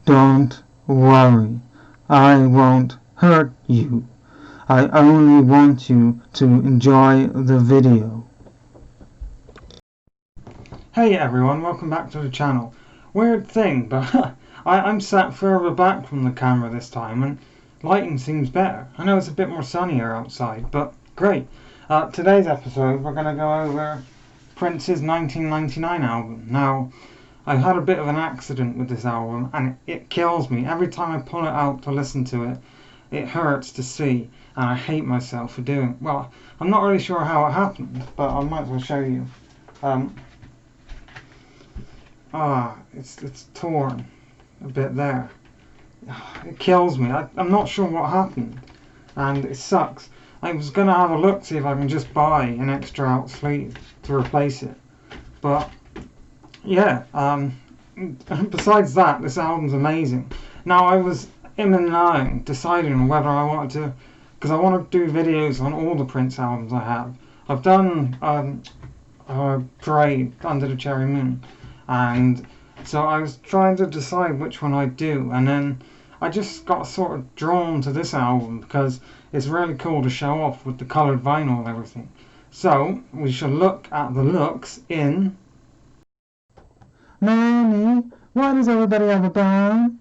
Don't worry, I won't hurt you. I only want you to enjoy the video. Hey everyone, welcome back to the channel. Weird thing, but I'm sat further back from the camera this time and lighting seems better. I know it's a bit more sunnier outside, but great. Today's episode we're going to go over Prince's 1999 album. Now, I had a bit of an accident with this album and it kills me. Every time I pull it out to listen to it, it hurts to see and I hate myself for doing it. Well, I'm not really sure how it happened, but I might as well show you. It's torn a bit there. It kills me. I'm not sure what happened and it sucks. I was going to have a look, see if I can just buy an extra out sleeve to replace it. But yeah, besides that, this album's amazing. Now, I was deciding whether I wanted to, because I want to do videos on all the Prince albums I have. I've done Parade, Under the Cherry Moon, and so I was trying to decide which one I'd do, and then I just got sort of drawn to this album because it's really cool to show off with the coloured vinyl and everything. So we shall look at the looks in Mommy, why does everybody have a bone?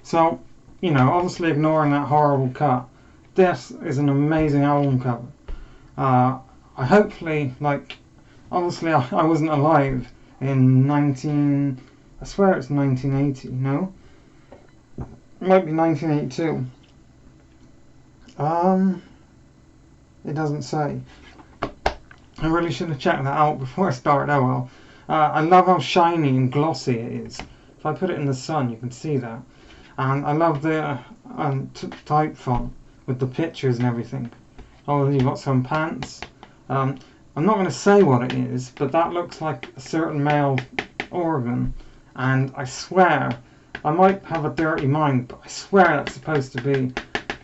So, you know, obviously ignoring that horrible cut, this is an amazing album cover. I hopefully, obviously I wasn't alive in I swear it's 1980, no? It might be 1982. It doesn't say. I really should have checked that out before I started. Oh well. I love how shiny and glossy it is. If I put it in the sun, you can see that. And I love the type font with the pictures and everything. Oh, you've got some pants. I'm not going to say what it is, but that looks like a certain male organ. And I swear, I might have a dirty mind, but I swear that's supposed to be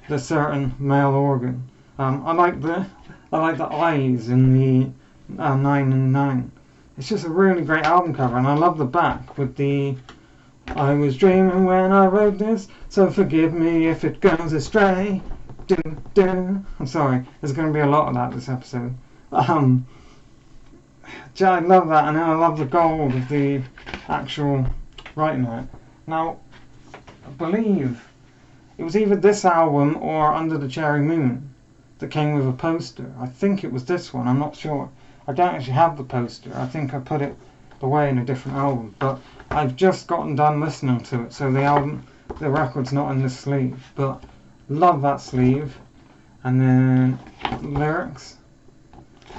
the certain male organ. I like the eyes in the 9 and 9. It's just a really great album cover, and I love the back with the I was dreaming when I wrote this, so forgive me if it goes astray. I'm sorry, there's going to be a lot of that this episode. I love that, and I love the gold of the actual writing on it. Now, I believe it was either this album or Under the Cherry Moon that came with a poster. I think it was this one, I'm not sure. I don't actually have the poster. I think I put it away in a different album, but I've just gotten done listening to it, so the record's not in this sleeve, but love that sleeve. And then lyrics.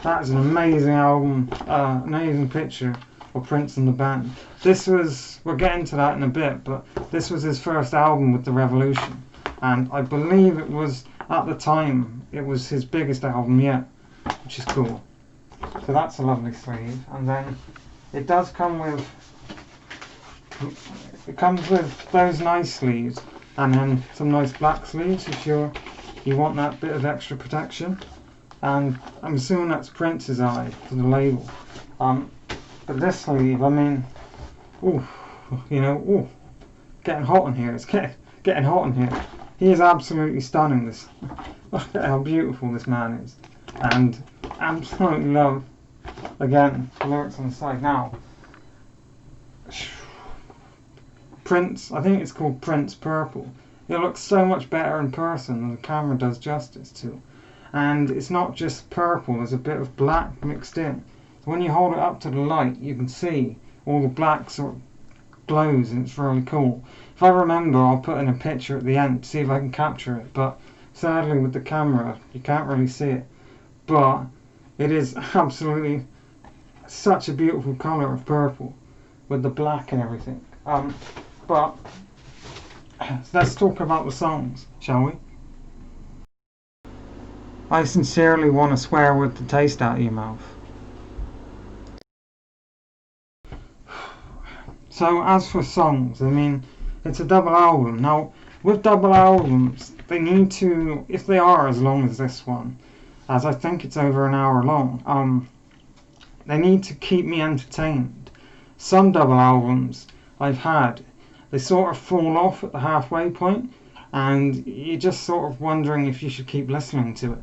That is an amazing album, amazing picture of Prince and the band. We'll get into that in a bit, but this was his first album with The Revolution, and I believe it was, at the time, it was his biggest album yet, which is cool. So that's a lovely sleeve, and then it does come with those nice sleeves, and then some nice black sleeves if you want that bit of extra protection. And I'm assuming that's Prince's eye for the label. But this sleeve, I mean, getting hot in here. It's getting hot in here. He is absolutely stunning. Look at how beautiful this man is, and absolutely love. Again, the lyrics on the side. Now, Prince, I think it's called Prince Purple. It looks so much better in person than the camera does justice to. And it's not just purple, there's a bit of black mixed in. So when you hold it up to the light, you can see all the black sort of glows, and it's really cool. If I remember, I'll put in a picture at the end to see if I can capture it, but sadly with the camera, you can't really see it. But it is absolutely such a beautiful colour of purple with the black and everything. But let's talk about the songs, shall we? I sincerely want to swear with the taste out of your mouth. So as for songs, I mean, it's a double album. Now, with double albums, they need to, if they are as long as this one, as I think it's over an hour long, they need to keep me entertained. some double albums I've had, they sort of fall off at the halfway point, and you're just sort of wondering if you should keep listening to it.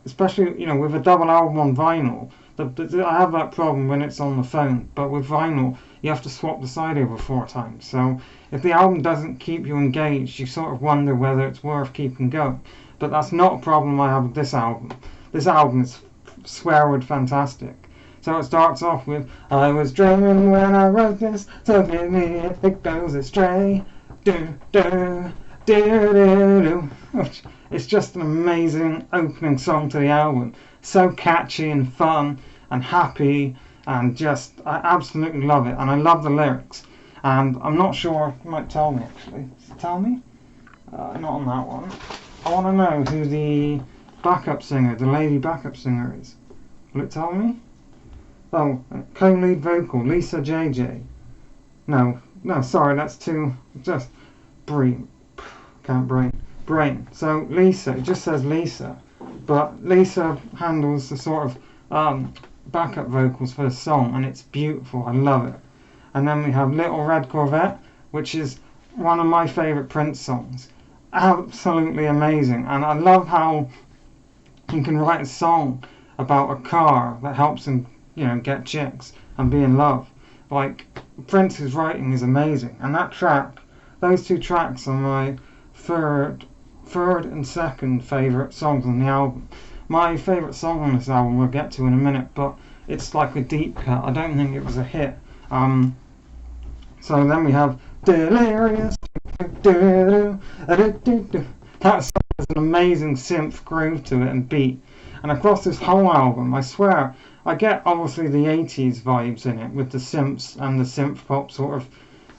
Especially, with a double album on vinyl. I have that problem when it's on the phone, but with vinyl, you have to swap the side over 4 times. So if the album doesn't keep you engaged, you sort of wonder whether it's worth keeping going. But that's not a problem I have with this album. This album is swear-word fantastic. So it starts off with, I was dreaming when I wrote this, so give me if it goes astray. Do, do, do, do, do. It's just an amazing opening song to the album. So catchy and fun and happy, and just, I absolutely love it. And I love the lyrics. And I'm not sure, you might tell me actually. Does it tell me? Not on that one. I want to know who the backup singer, the lady backup singer is. Will it tell me? Oh, co-lead vocal, Lisa JJ. No, sorry, that's too, just brain. So Lisa, it just says Lisa, but Lisa handles the sort of backup vocals for the song, and it's beautiful. I love it. And then we have Little Red Corvette, which is one of my favourite Prince songs. Absolutely amazing, and I love how he can write a song about a car that helps him, get chicks and be in love. Like, Prince's writing is amazing, and those 2 tracks are my third and second favourite songs on the album. My favourite song on this album we'll get to in a minute, but it's like a deep cut. I don't think it was a hit. So then we have Delirious. That song has an amazing synth groove to it and beat. And across this whole album, I swear, I get obviously the 80s vibes in it with the synths and the synth pop sort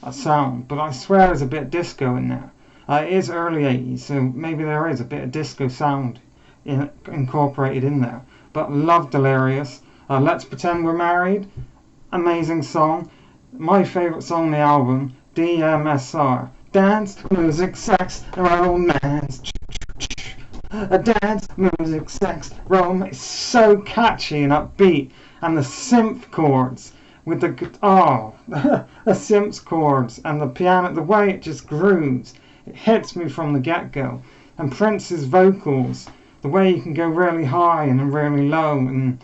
of sound, but I swear there's a bit of disco in there. It is early 80s, so maybe there is a bit of disco sound incorporated in there. But love Delirious. Let's Pretend We're Married. Amazing song. My favourite song on the album, DMSR. Dance, music, sex, romance. Dance, music, sex, romance. It's so catchy and upbeat. And the synth chords with the synth chords and the piano, the way it just grooves. It hits me from the get-go. And Prince's vocals, the way you can go really high and then really low, and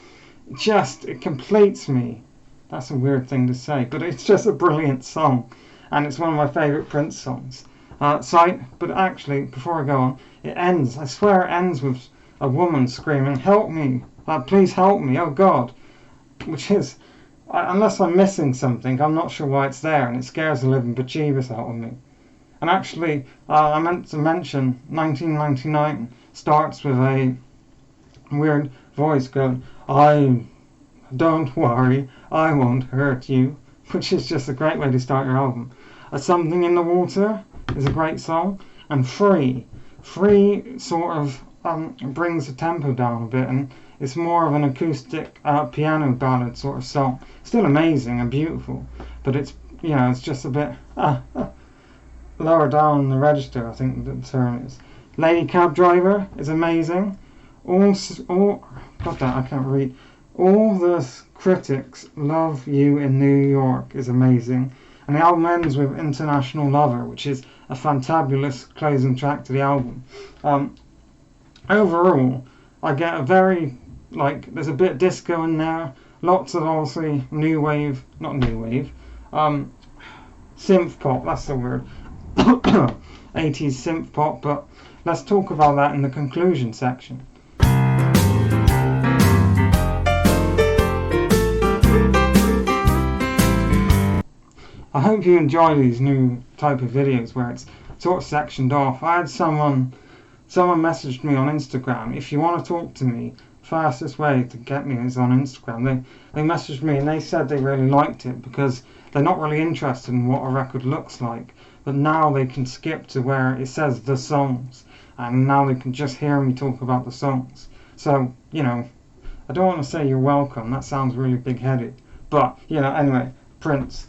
it completes me. That's a weird thing to say, but it's just a brilliant song, and it's one of my favourite Prince songs. But actually, before I go on, I swear it ends with a woman screaming, "Help me! Please help me! Oh God!" Which is, unless I'm missing something, I'm not sure why it's there, and it scares the living bejeebus out of me. And actually, I meant to mention 1999 starts with a weird voice going, "Don't worry, I won't hurt you," which is just a great way to start your album. Something in the Water is a great song, and Free sort of brings the tempo down a bit, and it's more of an acoustic piano ballad sort of song. Still amazing and beautiful, but it's just a bit lower down the register, I think the term is. Lady Cab Driver is amazing. I can't read. All the Critics Love You in New York is amazing. And the album ends with International Lover, which is a fantabulous closing track to the album. Overall, I get a very, there's a bit of disco in there, lots of obviously synth pop, that's the word, 80s synth pop, but let's talk about that in the conclusion section. I hope you enjoy these new type of videos where it's sort of sectioned off. I had someone messaged me on Instagram, if you want to talk to me, fastest way to get me is on Instagram. They messaged me and they said they really liked it because they're not really interested in what a record looks like, but now they can skip to where it says the songs, and now they can just hear me talk about the songs. So, I don't want to say you're welcome, that sounds really big-headed, but, anyway, Prince.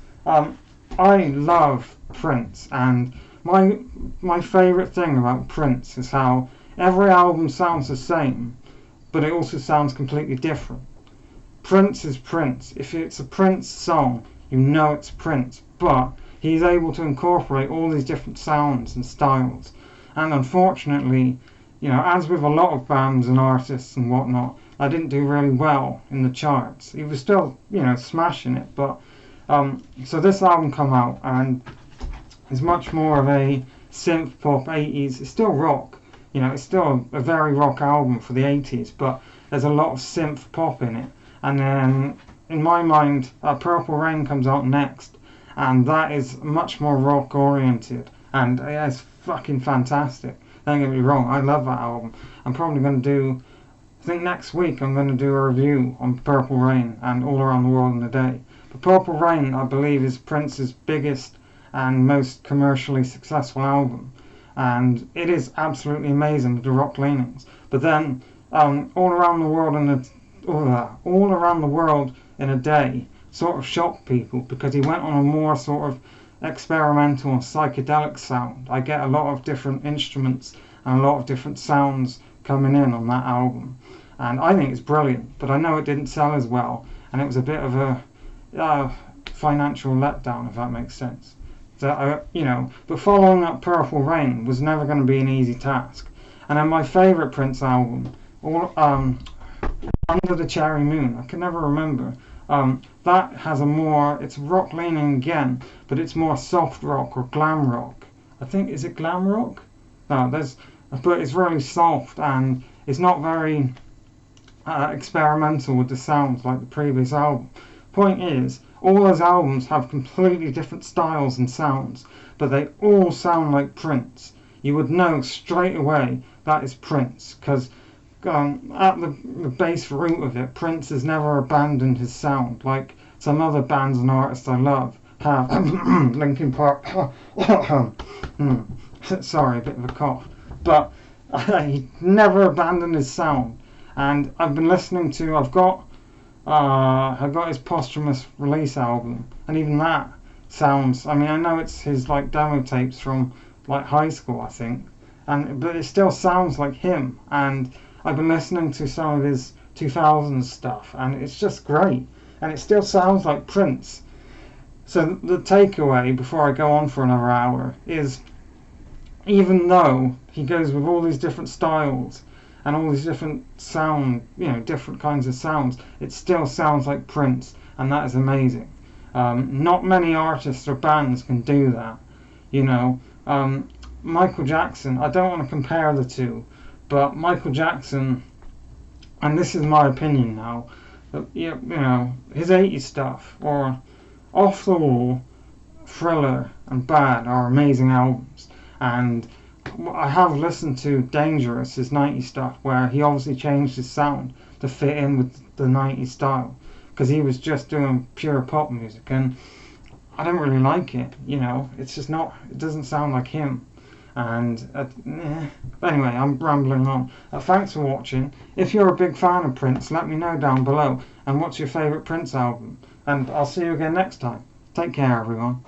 I love Prince, and my favourite thing about Prince is how every album sounds the same, but it also sounds completely different. Prince is Prince. If it's a Prince song, you know it's Prince, but he's able to incorporate all these different sounds and styles. And unfortunately, as with a lot of bands and artists and whatnot, I didn't do really well in the charts. He was still, smashing it, but so this album come out and it's much more of a synth pop 80s. It's still rock, it's still a very rock album for the 80s, but there's a lot of synth pop in it. And then in my mind, Purple Rain comes out next, and that is much more rock oriented, and it's fucking fantastic. Don't get me wrong, I love that album. I'm probably going to do, I think next week I'm going to do a review on Purple Rain and All Around the World in a Day. But Purple Rain, I believe, is Prince's biggest and most commercially successful album, and it is absolutely amazing with the rock leanings. But then All Around the World All Around the World in a Day sort of shocked people because he went on a more sort of experimental and psychedelic sound. I get a lot of different instruments and a lot of different sounds coming in on that album, and I think it's brilliant, but I know it didn't sell as well, and it was a bit of a financial letdown, if that makes sense. So, but following up Purple Rain was never going to be an easy task. And then my favourite Prince album, Under the Cherry Moon, I can never remember. That has it's rock leaning again, but it's more soft rock or glam rock. I think, is it glam rock? No, but it's really soft and it's not very experimental with the sounds like the previous album. Point is, all those albums have completely different styles and sounds, but they all sound like Prince. You would know straight away that is Prince, because at the base root of it, Prince has never abandoned his sound like some other bands and artists I love have. Linkin Park. Sorry, a bit of a cough. But he never abandoned his sound. And I've been listening to, I've got his posthumous release album, and even that sounds, I know it's his demo tapes from high school, I think, but it still sounds like him. And I've been listening to some of his 2000s stuff, and it's just great, and it still sounds like Prince. So the takeaway, before I go on for another hour, is even though he goes with all these different styles and all these different different kinds of sounds, it still sounds like Prince, and that is amazing. Not many artists or bands can do that. Michael Jackson, I don't want to compare the two, but Michael Jackson, and this is my opinion now, his 80s stuff, or Off the Wall, Thriller, and Bad are amazing albums, and I have listened to Dangerous, his 90s stuff, where he obviously changed his sound to fit in with the 90s style, because he was just doing pure pop music, and I don't really like it. It's just not, it doesn't sound like him. And anyway, I'm rambling on. Thanks for watching. If you're a big fan of Prince, let me know down below, and what's your favourite Prince album, and I'll see you again next time. Take care, everyone.